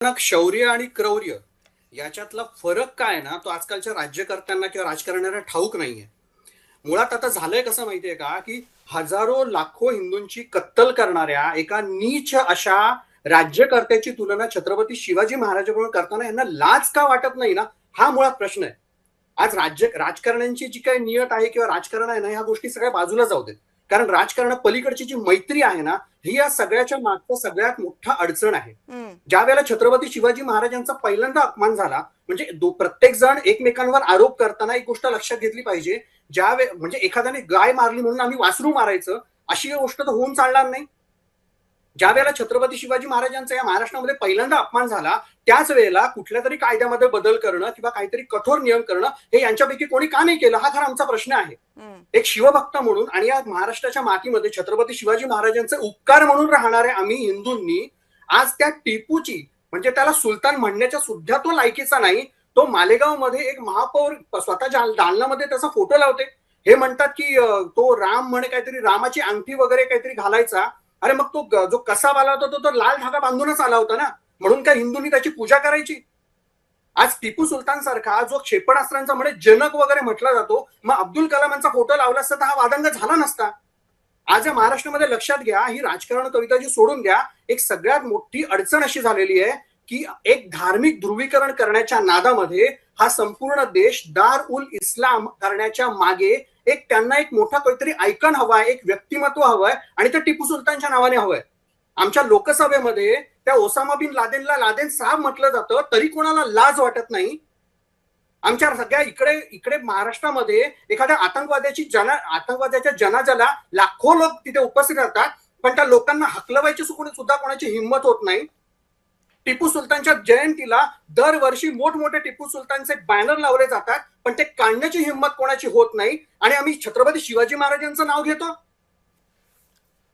शौर्य आणि क्रौर्य याच्यातला फरक काय ना, तो आजकालच्या राज्यकर्त्यांना किंवा राजकारण्यांना ठाऊक नाहीये. मुळात आता झालंय कसं माहितीये का, की हजारो लाखो हिंदूंची कत्तल करणाऱ्या एका नीच अशा राज्यकर्त्याची तुलना छत्रपती शिवाजी महाराजांबरोबर करताना यांना लाज का वाटत नाही ना, हा मुळात प्रश्न आहे. आज राजकारण्यांची जी काही नियत आहे किंवा राजकारण आहे ना, ह्या गोष्टी सगळ्या बाजूला जाऊ देत. कारण राजकारण पलीकडची जी मैत्री आहे ना, ही या सगळ्याच्या मागचा सगळ्यात मोठा अडचण आहे. हं. ज्या वेळेला छत्रपती शिवाजी महाराजांचा पहिल्यांदा अपमान झाला, म्हणजे प्रत्येक जण एकमेकांवर आरोप करताना एक गोष्ट लक्षात घेतली पाहिजे. म्हणजे एखाद्याने गाय मारली म्हणून आम्ही वासरू मारायचं, अशी गोष्ट तर होऊन चालणार नाही. ज्या वेळेला छत्रपती शिवाजी महाराजांचा या महाराष्ट्रामध्ये पहिल्यांदा अपमान झाला, त्याच वेळेला कुठल्या तरी कायद्यामध्ये बदल करणं किंवा काहीतरी कठोर नियम करणं हे यांच्यापैकी कोणी का नाही केलं, हा खरा आमचा प्रश्न आहे. एक शिवभक्त म्हणून आणि या महाराष्ट्राच्या मातीमध्ये छत्रपती शिवाजी महाराजांचे उपकार म्हणून राहणारे आम्ही हिंदूंनी आज त्या टिपूची, म्हणजे त्याला सुलतान म्हणण्याच्या सुद्धा तो लायकीचा नाही, तो मालेगाव मध्ये एक महापौर स्वतःच्या दालनामध्ये त्याचा फोटो लावते. हे म्हणतात की तो राम म्हणे काहीतरी रामाची अंगठी वगैरे काहीतरी घालायचा. अरे मग तो जो कसा आला होता तो लाल धागा बांधूनच आला होता ना, म्हणून काय हिंदूंनी त्याची पूजा करायची? आज टिपू सुलतान सारखा जो क्षेपणास्त्रांचा म्हणे जनक वगैरे म्हटला जातो, मग अब्दुल कलामांचा फोटो लावला असता तर हा वादंग झाला नसता. आज या महाराष्ट्रामध्ये लक्षात घ्या, ही राजकारण कविता जी सोडून द्या, एक सगळ्यात मोठी अडचण अशी झालेली आहे की एक धार्मिक ध्रुवीकरण करण्याच्या नादामध्ये हा संपूर्ण देश दार उल इस्लाम करण्याच्या मागे त्यांना एक मोठा काहीतरी आयकॉन हवाय, एक व्यक्तिमत्व हवंय आणि ते टिपू सुलतानच्या नावाने हवंय. आमच्या लोकसभेमध्ये त्या ओसामा बिन लादेनला लादेन साहेब म्हटलं जातं, तरी कोणाला लाज वाटत नाही. आमच्या सगळ्या इकडे महाराष्ट्रामध्ये एखाद्या आतंकवाद्याच्या जनाजाला लाखो लोक तिथे उपस्थित राहतात, पण त्या लोकांना हकलवायची सुद्धा कोणाची हिंमत होत नाही. टिपू सुलतानच्या जयंतीला दरवर्षी मोठमोठे टिपू सुलतानचे बॅनर लावले जातात, पण ते काढण्याची हिंमत कोणाची होत नाही आणि आम्ही छत्रपती शिवाजी महाराजांचं नाव घेतो.